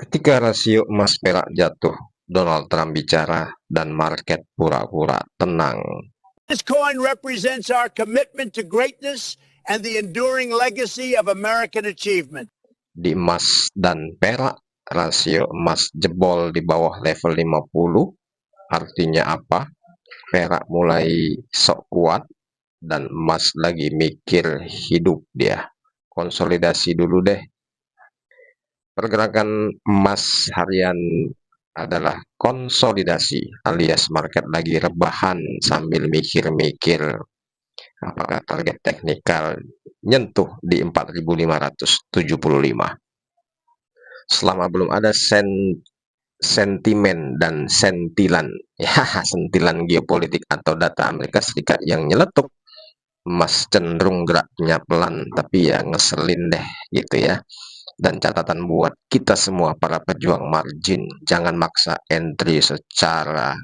Ketika rasio emas perak jatuh, Donald Trump bicara dan market pura-pura tenang. This coin represents our commitment to greatness and the enduring legacy of American achievement. Di emas dan perak, rasio emas jebol di bawah level 50. Artinya apa? Perak mulai sok kuat dan emas lagi mikir hidup dia. Konsolidasi dulu deh. Pergerakan emas harian adalah konsolidasi alias market lagi rebahan sambil mikir-mikir apakah target teknikal nyentuh di 4.575. Selama belum ada sentimen dan sentilan sentilan geopolitik atau data Amerika Serikat yang nyeletuk, emas cenderung geraknya pelan tapi ya ngeselin deh gitu ya. Dan catatan buat kita semua para pejuang margin, jangan maksa entry secara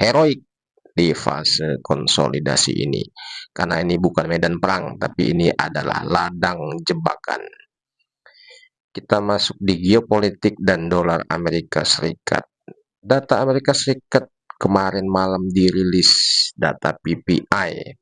heroik di fase konsolidasi ini, karena ini bukan medan perang tapi ini adalah ladang jebakan. Kita masuk di geopolitik dan dolar Amerika Serikat. Data Amerika Serikat kemarin malam dirilis, data PPI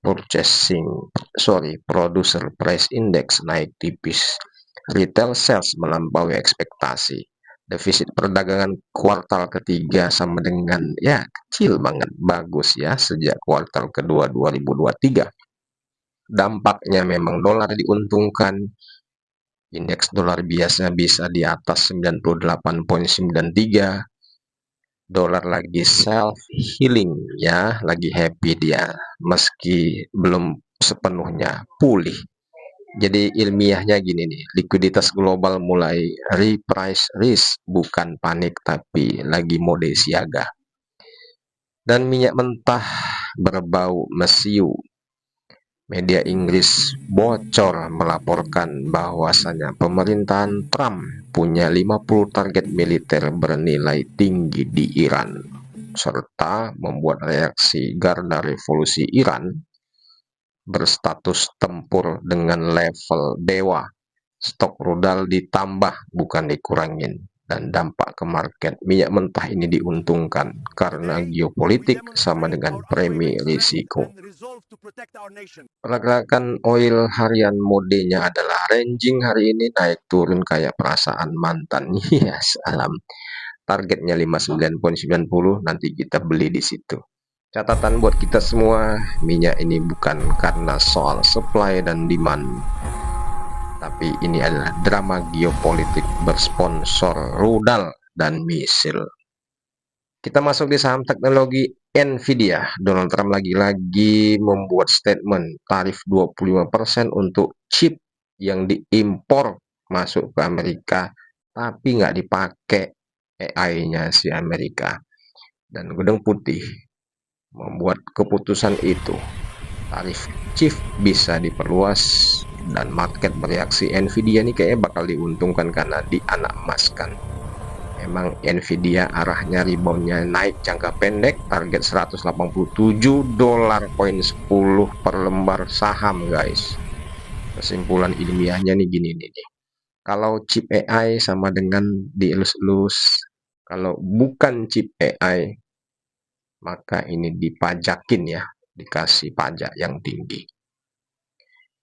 Producer Price Index naik tipis. Retail sales melampaui ekspektasi. Defisit perdagangan kuartal ketiga sama dengan ya kecil banget, bagus ya sejak kuartal kedua 2023. Dampaknya memang dolar diuntungkan. Indeks dolar biasa bisa di atas 98.93. Dolar lagi self healing ya, lagi happy dia meski belum sepenuhnya pulih. Jadi ilmiahnya gini nih, likuiditas global mulai reprice risk, bukan panik tapi lagi mode siaga. Dan minyak mentah berbau mesiu. Media Inggris bocor melaporkan bahwasanya pemerintahan Trump punya 50 target militer bernilai tinggi di Iran, serta membuat reaksi garda revolusi Iran berstatus tempur dengan level dewa. Stok rudal ditambah bukan dikurangin, dan dampak ke market minyak mentah ini diuntungkan karena geopolitik sama dengan premi risiko. Pergerakan oil harian modenya adalah ranging hari ini, naik turun kayak perasaan mantan. Ya salam. Targetnya 59.90, nanti kita beli di situ. Catatan buat kita semua, minyak ini bukan karena soal supply dan demand, tapi ini adalah drama geopolitik bersponsor rudal dan misil. Kita masuk di saham teknologi Nvidia. Donald Trump lagi-lagi membuat statement tarif 25% untuk chip yang diimpor masuk ke Amerika, tapi nggak dipakai AI-nya si Amerika. Dan Gedung Putih membuat keputusan itu. Tarif chip bisa diperluas dan market bereaksi. Nvidia ini kayaknya bakal diuntungkan karena dianak-emaskan. Emang Nvidia arahnya reboundnya naik jangka pendek, target 187 dolar poin 10 per lembar saham guys. Kesimpulan ilmiahnya nih gini nih. Kalau chip AI sama dengan dielus-elus, kalau bukan chip AI maka ini dipajakin ya, dikasih pajak yang tinggi.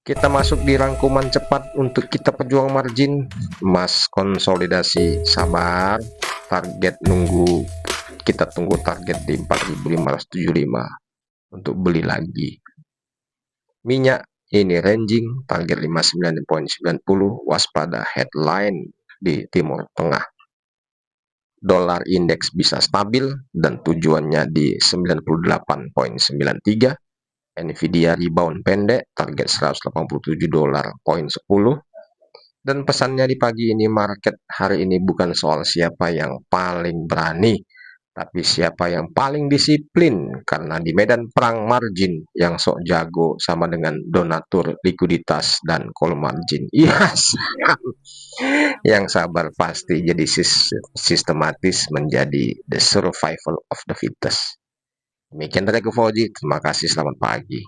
Kita masuk di rangkuman cepat untuk kita pejuang margin. Emas konsolidasi, sabar, target nunggu, kita tunggu target di 4.575 untuk beli lagi. Minyak ini ranging, target 59.90, waspada headline di Timur Tengah. Dolar indeks bisa stabil dan tujuannya di 98.93. Nvidia rebound pendek, target 187 dolar poin 10. Dan pesannya di pagi ini, market hari ini bukan soal siapa yang paling berani, tapi siapa yang paling disiplin. Karena di medan perang margin, yang sok jago sama dengan donatur likuiditas dan call margin. Yes. Yang sabar pasti jadi sistematis menjadi the survival of the fittest. Demikian dari Fauzi, terima kasih, selamat pagi.